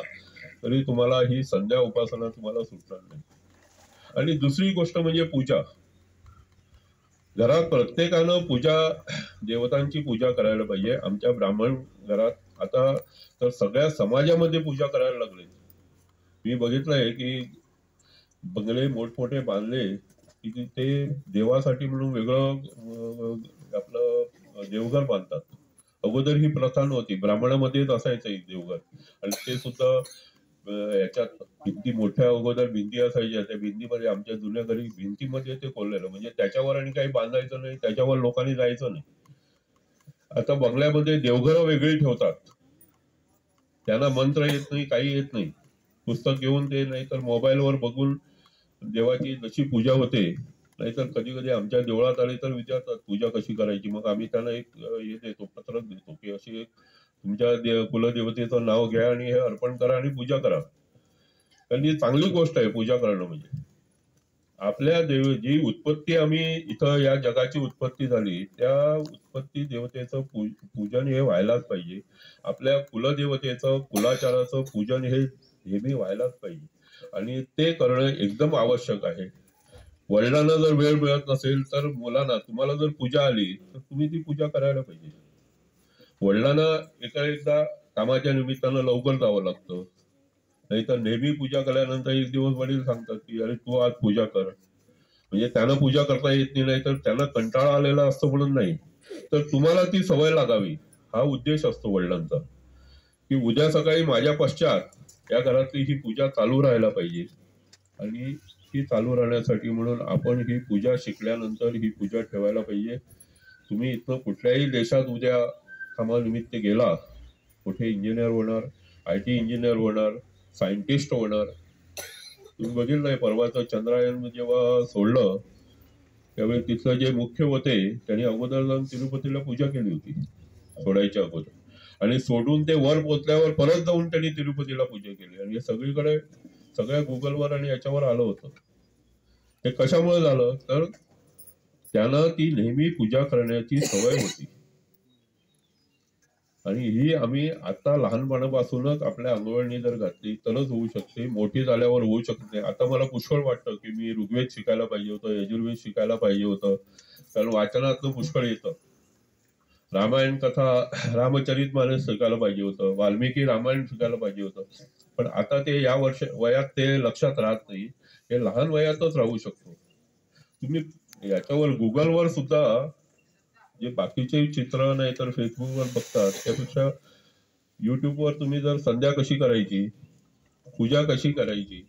तरी तुम्हाला ही संध्या उपासना तुम्हाला सुटणार नाही. आणि दुसरी गोष्ट म्हणजे पूजा. घरात प्रत्येकानं देवतांची पूजा करायला पाहिजे. आमच्या ब्राह्मण घरात आता तर सगळ्या समाजामध्ये पूजा करायला लागले. मी बघितलंय की बंगले मोठमोठे बांधले की ते देवासाठी म्हणून वेगळं आपलं देवघर बांधतात. अगोदर ही प्रथा नव्हती, ब्राह्मणामध्येच असायचं एक देवघर. आणि ते सुद्धा याच्यात किती मोठ्या अगोदर भिंती असायच्या, त्या भिंतीमध्ये आमच्या जुन्या घरी भिंतीमध्ये ते कोरलेलं, म्हणजे त्याच्यावर आणि काही बांधायचं नाही, त्याच्यावर लोकांनी जायचं नाही. आता बंगल्यामध्ये देवघरं वेगळी ठेवतात, त्यांना मंत्र येत नाही, काही येत नाही, पुस्तक घेऊन ते नाहीतर मोबाईलवर बघून देवाची जशी पूजा होते. नाहीतर कधी कधी आमच्या देवळात आले तर विचारतात पूजा कशी करायची. मग आम्ही त्यांना एक हे देतो, पत्रक देतो की अशी एक तुमच्या कुलदेवतेचं नाव घ्या आणि हे अर्पण करा आणि पूजा करा. कारण ही चांगली गोष्ट आहे पूजा करणं. म्हणजे आपल्या जी उत्पत्ती आम्ही इथं या जगाची उत्पत्ती झाली त्या उत्पत्ती देवतेचं पूजन हे व्हायलाच पाहिजे. आपल्या कुलदेवतेचं कुलाचाराचं पूजन हे नेहमी व्हायलाच पाहिजे आणि ते करणं एकदम आवश्यक आहे. वडिलांना जर वेळ मिळत नसेल तर मुलांना, तुम्हाला जर पूजा आली तर तुम्ही ती पूजा करायला पाहिजे. वडिलांना एकदा कामाच्या निमित्तानं लवकर जावं लागतं, नाहीतर नेहमी पूजा केल्यानंतर एक दिवस वडील सांगतात की अरे तू आज पूजा कर. म्हणजे त्यांना पूजा करता येत नाही, तर त्यांना कंटाळा आलेला असतो म्हणून नाही, तर तुम्हाला ती सवय लागावी हा उद्देश असतो वडिलांचा. की उद्या सकाळी माझ्या पश्चात या घरातली ही पूजा चालू राहायला पाहिजे. आणि ही चालू राहण्यासाठी म्हणून आपण ही पूजा शिकल्यानंतर ही पूजा ठेवायला पाहिजे. तुम्ही इथं कुठल्याही देशात उद्या कामानिमित्त गेला, कुठे इंजिनियर होणार, IT इंजिनियर होणार, सायंटिस्ट होणार. तुम्ही बघितलंय परवाचं चंद्रयान जेव्हा सोडलं त्यावेळी तिथलं जे मुख्य होते त्यांनी अगोदर जाऊन तिरुपतीला पूजा केली होती सोडायच्या अगोदर, आणि सोडून ते वर पोचल्यावर परत जाऊन त्यांनी तिरुपतीला पूजा केली. आणि हे सगळीकडे सगळ्या गुगलवर आणि याच्यावर आलं होतं. ते कशामुळे झालं तर त्यांना ती नेहमी पूजा करण्याची सवय होती. आणि ही आम्ही आता लहानपणापासूनच आपल्या अंगवळणी जर घातली तरच होऊ शकते, मोठी झाल्यावर होऊ शकत नाही. आता मला पुष्कळ वाटतं की मी ऋग्वेद शिकायला पाहिजे होतं, यजुर्वेद शिकायला पाहिजे होतं, कारण वाचनातलं पुष्कळ येतं. रामायण कथा, रामचरित मानस शिकायला पाहिजे होतं, वाल्मिकी रामायण शिकायला पाहिजे होतं. पण आता ते या वयात ते लक्षात राहत नाही, हे लहान वयातच राहू शकतो. तुम्ही याच्यावर गुगलवर सुद्धा जे बाकीचे चित्र नाही तर फेसबुकवर बघतात त्यापेक्षा युट्यूबवर तुम्ही जर संध्या कशी करायची, पूजा कशी करायची,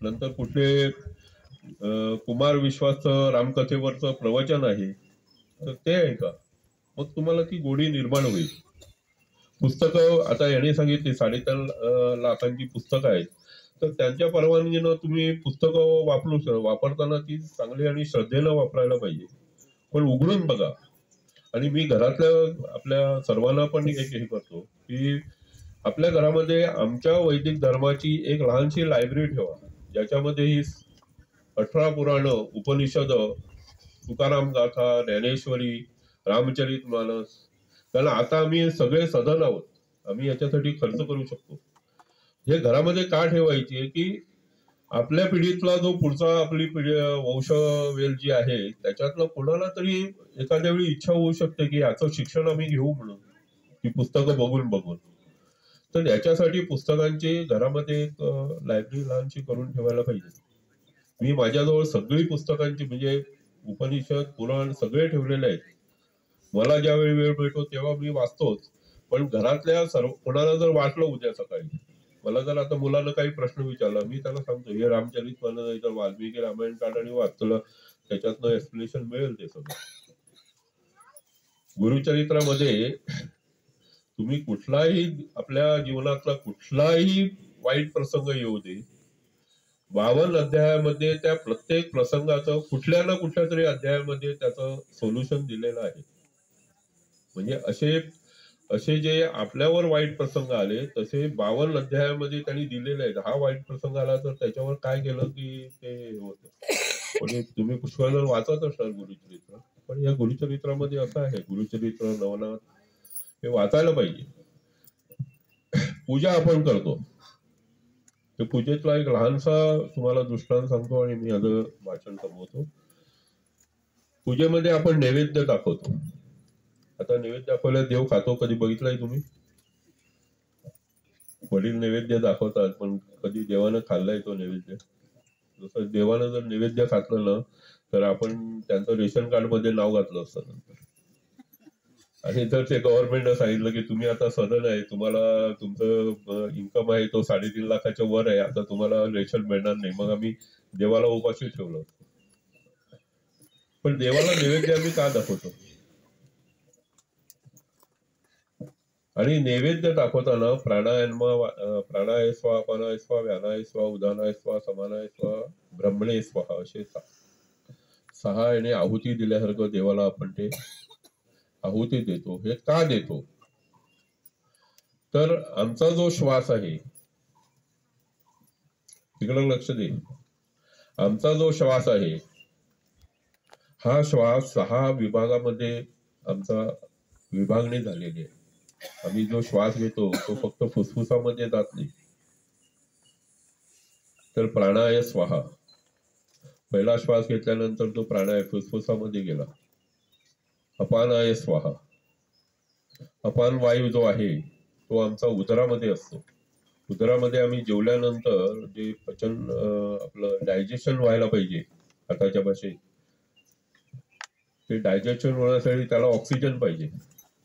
नंतर कुठले कुमार विश्वासचं रामकथेवरचं प्रवचन आहे तर ते ऐका, मग तुम्हाला ती गोडी निर्माण होईल. पुस्तकं आता याने सांगितली 3.5 लाखांची पुस्तकं आहेत, तर त्यांच्या परवानगीनं तुम्ही पुस्तकं वापरताना ती चांगली आणि श्रद्धेनं वापरायला पाहिजे, पण उघडून बघा. आणि मी घरातल्या आपल्या सर्वांना पण एक हे करतो की आपल्या घरामध्ये आमच्या वैदिक धर्माची एक लहानशी लायब्ररी ठेवा, ज्याच्यामध्ये ही 18 पुराण, उपनिषद, तुकाराम गाथा, ज्ञानेश्वरी, रामचरित मानस. कारण आता आम्ही सगळे सधन आहोत, आम्ही याच्यासाठी खर्च करू शकतो. हे घरामध्ये का ठेवायची की आपल्या पिढीतला जो पुढचा आपली पिढी वंशवेल जी आहे त्याच्यातलं कोणाला तरी एखाद्या वेळी इच्छा होऊ शकते की याचं शिक्षण आम्ही घेऊ म्हणून, ती पुस्तकं बघून बघून. तर याच्यासाठी पुस्तकांची घरामध्ये एक लायब्ररी लहानशी करून ठेवायला पाहिजे. मी माझ्याजवळ सगळी पुस्तकांची म्हणजे उपनिषद, पुराण सगळे ठेवलेले आहेत. मला ज्यावेळी वेळ मिळतो तेव्हा मी वाचतोच, पण घरातल्या सर्व कोणाला जर वाटलं उद्या सकाळी, मला जर आता मुलानं काही प्रश्न विचारला, मी त्याला सांगतो हे रामचरित मानस, वाल्मिकी रामायण काढ आणि वाच, तुला त्याच्यातनं एक्सप्लेनेशन मिळेल ते सगळं. गुरुचरित्रामध्ये तुम्ही कुठलाही आपल्या जीवनातला कुठलाही वाईट प्रसंग येऊ दे, 52 अध्यायामध्ये त्या प्रत्येक प्रसंगाचं कुठल्या ना कुठल्या तरी अध्यायामध्ये त्याचं सोल्युशन दिलेलं आहे. म्हणजे असे जे आपल्यावर वाईट प्रसंग आले तसे 52 अध्यायामध्ये त्यांनी दिलेले आहेत. हा वाईट प्रसंग आला तर त्याच्यावर काय केलं की ते होतं. म्हणजे तुम्ही पुष्कळ वाचत असणार गुरुचरित्र, पण या गुरुचरित्रामध्ये असं आहे, गुरुचरित्र, नवनाथ हे वाचायला पाहिजे. पूजा आपण करतो, तर पूजेतला एक लहानसा तुम्हाला दृष्टांत सांगतो आणि मी आज वाचन थांबवतो. पूजेमध्ये आपण नैवेद्य दाखवतो. आता नैवेद्य दाखवल्यावर देव खातो, कधी बघितलंय तुम्ही? वडील नैवेद्य दाखवतात, पण कधी देवानं खाल्लाय तो नैवेद्य? जसं देवानं जर नैवेद्य खातलं ना तर आपण त्यांचं रेशन कार्ड मध्ये नाव घातलं असतं नंतर. आणि जर ते गव्हर्नमेंटनं सांगितलं की तुम्ही आता सदन आहे, तुम्हाला तुमचं इन्कम आहे तो 3.5 लाखाच्या वर आहे, आता तुम्हाला रेशन मिळणार नाही, मग आम्ही देवाला उपाशी ठेवलं. पण देवाला नैवेद्य आम्ही का दाखवतो? आणि नैवेद्य दाखवताना प्राणाय स्वा, अपानाय स्वा, व्यानाय स्वा, उदानाय स्वा, समानाय स्वा, ब्रह्मणे स्वाहा असे 6 याने आहुती दिल्यासारखं देवाला आपण ते आहुती देतो. हे का देतो? तर आमचा जो श्वास आहे, तिकडं लक्ष दे, आमचा जो श्वास आहे हा श्वास 6 विभागामध्ये आमचा विभागणी झालेली आहे. आम्ही जो श्वास घेतो तो फक्त फुफ्फुसामध्ये जात नाही. तर प्राणाय स्वाहा, पहिला श्वास घेतल्यानंतर तो प्राणाय फुफ्फुसामध्ये गेला. अपानाय स्वाहा, अपान वायू जो आहे तो आमचा उदरामध्ये असतो. उदरामध्ये आम्ही जेवल्यानंतर जे पचन आपलं डायजेशन व्हायला पाहिजे हाताच्या भाषेत, ते डायजेशन होण्यासाठी त्याला ऑक्सिजन पाहिजे,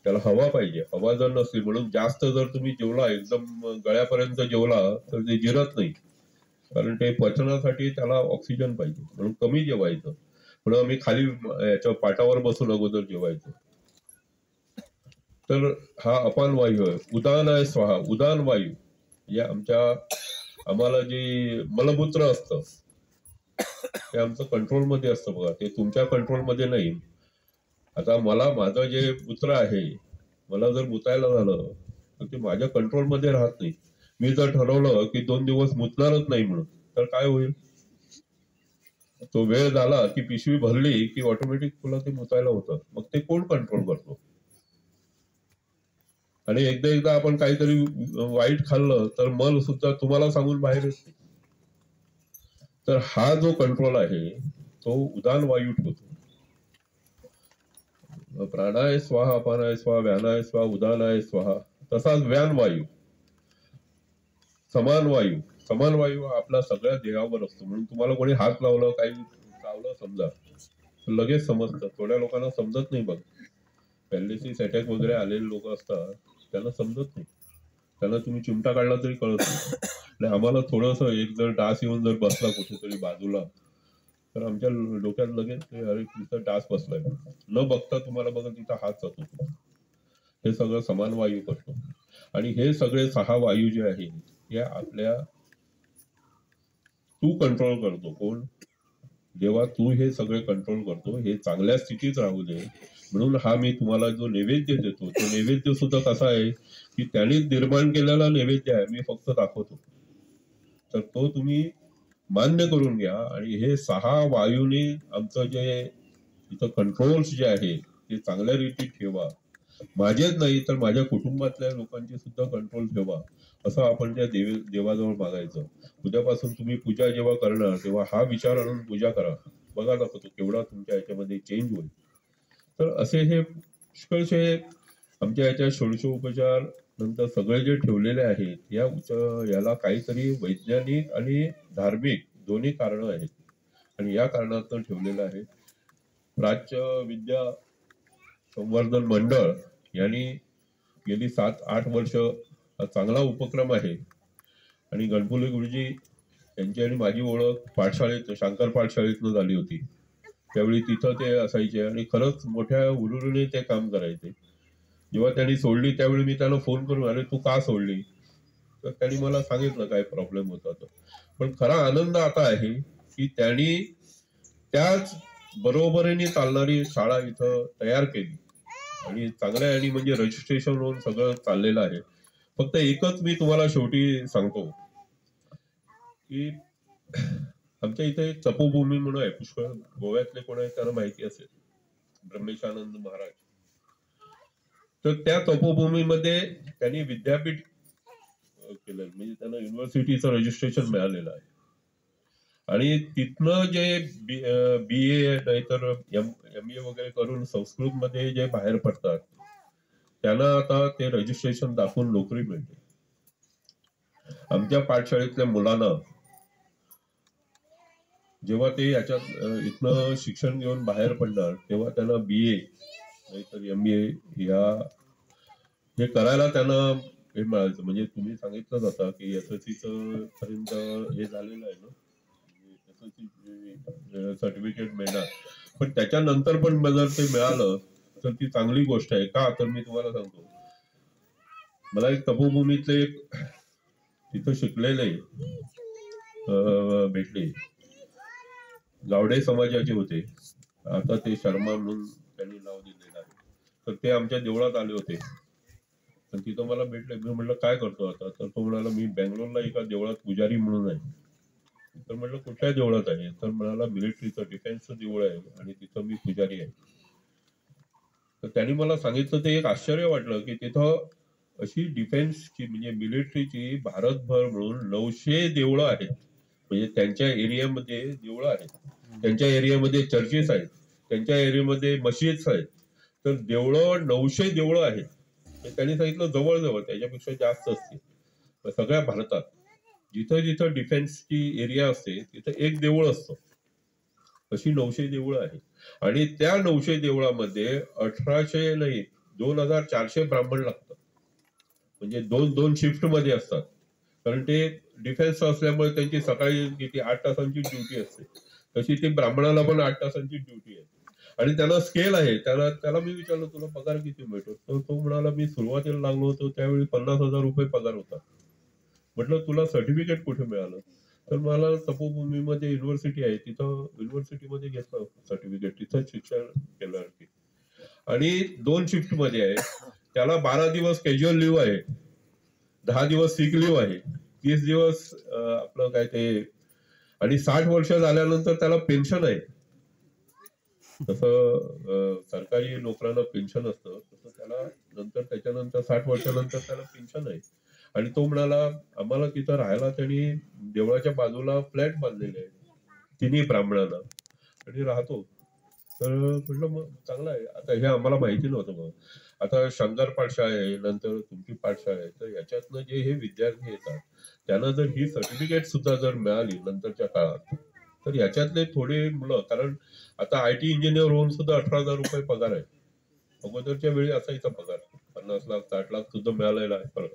त्याला हवा पाहिजे. हवा जर नसली, म्हणून जास्त जर तुम्ही जेवला, एकदम गळ्यापर्यंत जेवला तर ते जिरत नाही, कारण ते पचनासाठी त्याला ऑक्सिजन पाहिजे, म्हणून कमी जेवायचं. म्हणून आम्ही खाली याच्या पाटावर बसून अगोदर जेवायचो. तर हा अपान वायू आहे. उदान आहे स्वाहा, उदान वायू या आम्हाला जे मलमूत्र असतं ते आमचं कंट्रोलमध्ये असतं बघा, ते तुमच्या कंट्रोलमध्ये नाही. आता मला माझं जे मूत्र आहे, मला जर मुतायला झालं तर ते माझ्या कंट्रोलमध्ये राहत नाही. मी जर ठरवलं की 2 दिवस मुतणारच नाही म्हणून, तर काय होईल? तो वेळ झाला की पिशवी भरली की ऑटोमॅटिक तुला ते मुतायला होतं. मग ते कोण कंट्रोल करतो? आणि एकदा आपण काहीतरी वाईट खाल्लं तर मल सुद्धा तुम्हाला सांगून बाहेर येते. तर हा जो कंट्रोल आहे तो उदान वायू ठेवतो. प्राणाय स्वाहा, अपानाय स्वाहा, व्यानाय स्वाहा, उदानाय स्वाहा. तसाच व्यान वायू, समान वायू, आपला सगळ्या देहावर असतो. म्हणून तुम्हाला कोणी हात लावलं, काही चावलं समजा, लगेच समजतं. थोड्या लोकांना समजत नाही बघ. पॅरालिसिस अटॅक वगैरे आलेले लोक असतात, त्यांना समजत नाही. त्यांना तुम्ही चिमटा काढला तरी कळत नाही. आणि आम्हाला थोडंसं एक जर डास येऊन जर बसला कुठेतरी बाजूला, तर आमच्या डोक्यात लगेच अरे तिथं डास बसलाय, न बघता तुम्हाला बघा तिथं हात जातो. हे सगळं समान वायू करतो. आणि हे सगळे 6 वायू जे आहे हे आपल्या तू कंट्रोल करतो. कोण? जेव्हा तू हे सगळे कंट्रोल करतो, हे चांगल्या स्थितीत राहू दे म्हणून हा मी तुम्हाला जो नैवेद्य देतो, तो नैवेद्य सुद्धा कसा आहे की त्यांनीच निर्माण केलेला नैवेद्य आहे, मी फक्त दाखवतो. तर तो तुम्ही मान्य करून घ्या. आणि हे 6 वायूने आमचं जे इथं कंट्रोल्स जे आहे ते चांगल्या रीतीत ठेवा. माझेच नाही तर माझ्या कुटुंबातल्या लोकांचे सुद्धा कंट्रोल ठेवा, असं आपण त्या देवाजवळ मागायचं. उद्यापासून तुम्ही पूजा जेव्हा करणार तेव्हा हा विचार आणून पूजा करा. बघा ना तो केवढा तुमच्या याच्यामध्ये चेंज होईल. तर असे हे पुष्कळसे आमच्या याच्या षोडशोपचार नंतर सगळे जे ठेवलेले आहेत याला काहीतरी वैज्ञानिक आणि धार्मिक दोन्ही कारणं आहेत. आणि या कारणातून ठेवलेलं आहे. प्राच्य विद्या संवर्धन मंडळ यांनी गेली 7-8 वर्ष हा चांगला उपक्रम आहे. आणि गणपुले गुरुजी यांची आणि माझी ओळख पाठशाळेत, शंकर पाठशाळेतनं झाली होती. त्यावेळी तिथं ते असायचे आणि खरंच मोठ्या उरुरीने ते काम करायचे. जेव्हा त्यांनी सोडली त्यावेळी मी त्यांना फोन करून, अरे तू का सोडली? तर त्यांनी मला सांगितलं काय प्रॉब्लेम होता तो. पण खरा आनंद आता आहे की त्यांनी त्याच बरोबरीने चालणारी शाळा इथं तयार केली आणि चांगल्या आणि म्हणजे रजिस्ट्रेशन होऊन सगळं चाललेलं आहे. फक्त एकच मी तुम्हाला शेवटी सांगतो की आमच्या इथे एक तपोभूमी म्हणून आहे, पुष्कळ गोव्यातले कोण आहे त्यांना माहिती असेल, ब्रह्मेशानंद महाराज. तर त्या तपोभूमीमध्ये त्यांनी विद्यापीठ केलं, म्हणजे त्यांना युनिव्हर्सिटीचं रजिस्ट्रेशन मिळालेलं आहे. आणि तिथनं जे BA नाहीतर MA वगैरे करून संस्कृत मध्ये जे बाहेर पडतात त्यांना आता ते रजिस्ट्रेशन दाखवून नोकरी मिळते. आमच्या पाठशाळेतल्या मुलांना जेव्हा ते याच्यात इथनं शिक्षण घेऊन बाहेर पडणार तेव्हा त्यांना BA नाहीतर MA हे करायला त्यांना हे मिळायचं. म्हणजे तुम्ही सांगितलं जाता की SSC पर्यंत हे झालेलं आहे ना, SSC सर्टिफिकेट मिळणार, पण त्याच्यानंतर पण जर ते मिळालं तर ती चांगली गोष्ट आहे. का? तर मी तुम्हाला सांगतो, मला एक तपोभूमीतले एक तिथं शिकलेले भेटले, गावडे समाजाचे होते. आता ते शर्मा म्हणून त्यांनी नाव दिलेलं आहे. तर ते आमच्या देवळात आले होते. तर तिथं मला भेटले. मी म्हटलं काय करतो आता? तर तो म्हणाला मी बेंगलोरला एका देवळात पुजारी म्हणून आहे. तर म्हटलं कुठल्या देवळात आहे? तर म्हणाला मिलिटरीचं, डिफेन्सचं देऊळ आहे आणि तिथं मी पुजारी आहे. तर त्यांनी मला सांगितलं, ते एक आश्चर्य वाटलं की तिथं अशी डिफेन्सची म्हणजे मिलिटरीची भारतभर मिळून 900 देवळं आहेत. म्हणजे त्यांच्या एरियामध्ये देवळं आहेत, त्यांच्या एरियामध्ये चर्चेस आहेत, त्यांच्या एरियामध्ये मशीद्स आहेत. तर देवळं 900 देवळं आहेत. त्यांनी सांगितलं जवळजवळ त्याच्यापेक्षा जास्त असतील सगळ्या भारतात. जिथं जिथं डिफेन्सची एरिया असते तिथं एक देऊळ असतं. अशी 900 देवळं आहेत. आणि त्या 900 देवळामध्ये 1800 नाही 2400 ब्राह्मण लागतात. म्हणजे दोन शिफ्ट मध्ये असतात, कारण ते डिफेन्स असल्यामुळे त्यांची सकाळी किती 8 तासांची ड्युटी असते, तशी ती ब्राह्मणाला पण 8 तासांची ड्युटी आहे. आणि त्याला स्केल आहे. त्याला मी विचारलं तुला पगार किती मिळतो? तर तो म्हणाला मी सुरुवातीला लागलो होतो त्यावेळी 50,000 रुपये पगार होता. म्हटलं तुला सर्टिफिकेट कुठे मिळालं? तर मला तपोभूमीमध्ये युनिव्हर्सिटी आहे, तिथं युनिव्हर्सिटीमध्ये घेतलं सर्टिफिकेट, तिथं शिक्षण केलं. आणि 2 शिफ्ट मध्ये आहे. त्याला 12 दिवस कॅज्युअल लिव्ह आहे, 10 दिवस सिक लिव्ह आहे, 30 दिवस आपलं काय ते, आणि 60 वर्ष झाल्यानंतर त्याला पेन्शन आहे. तसं सरकारी नोकरांना पेन्शन असतं तसं त्याला नंतर त्याच्यानंतर 60 वर्षानंतर त्याला पेन्शन आहे. आणि तो म्हणाला आम्हाला तिथं राहायला त्यांनी देवळाच्या बाजूला फ्लॅट बांधलेले आहे तिन्ही ब्राह्मणांना आणि राहतो. तर म्हटलं मग चांगलं आहे. आता हे आम्हाला माहिती नव्हतं. मग आता शंकर पाठशाळा आहे, नंतर तुमची पाठशाळा आहे, तर याच्यातनं जे हे विद्यार्थी येतात त्यांना जर ही सर्टिफिकेट सुद्धा जर मिळाली नंतरच्या काळात तर याच्यातले थोडे मुलं, कारण आता IT इंजिनियर होऊन सुद्धा 18,000 रुपये पगार आहे. अगोदरच्या वेळी असायचा पगार 50 लाख 60 लाख सुद्धा मिळालेला आहे.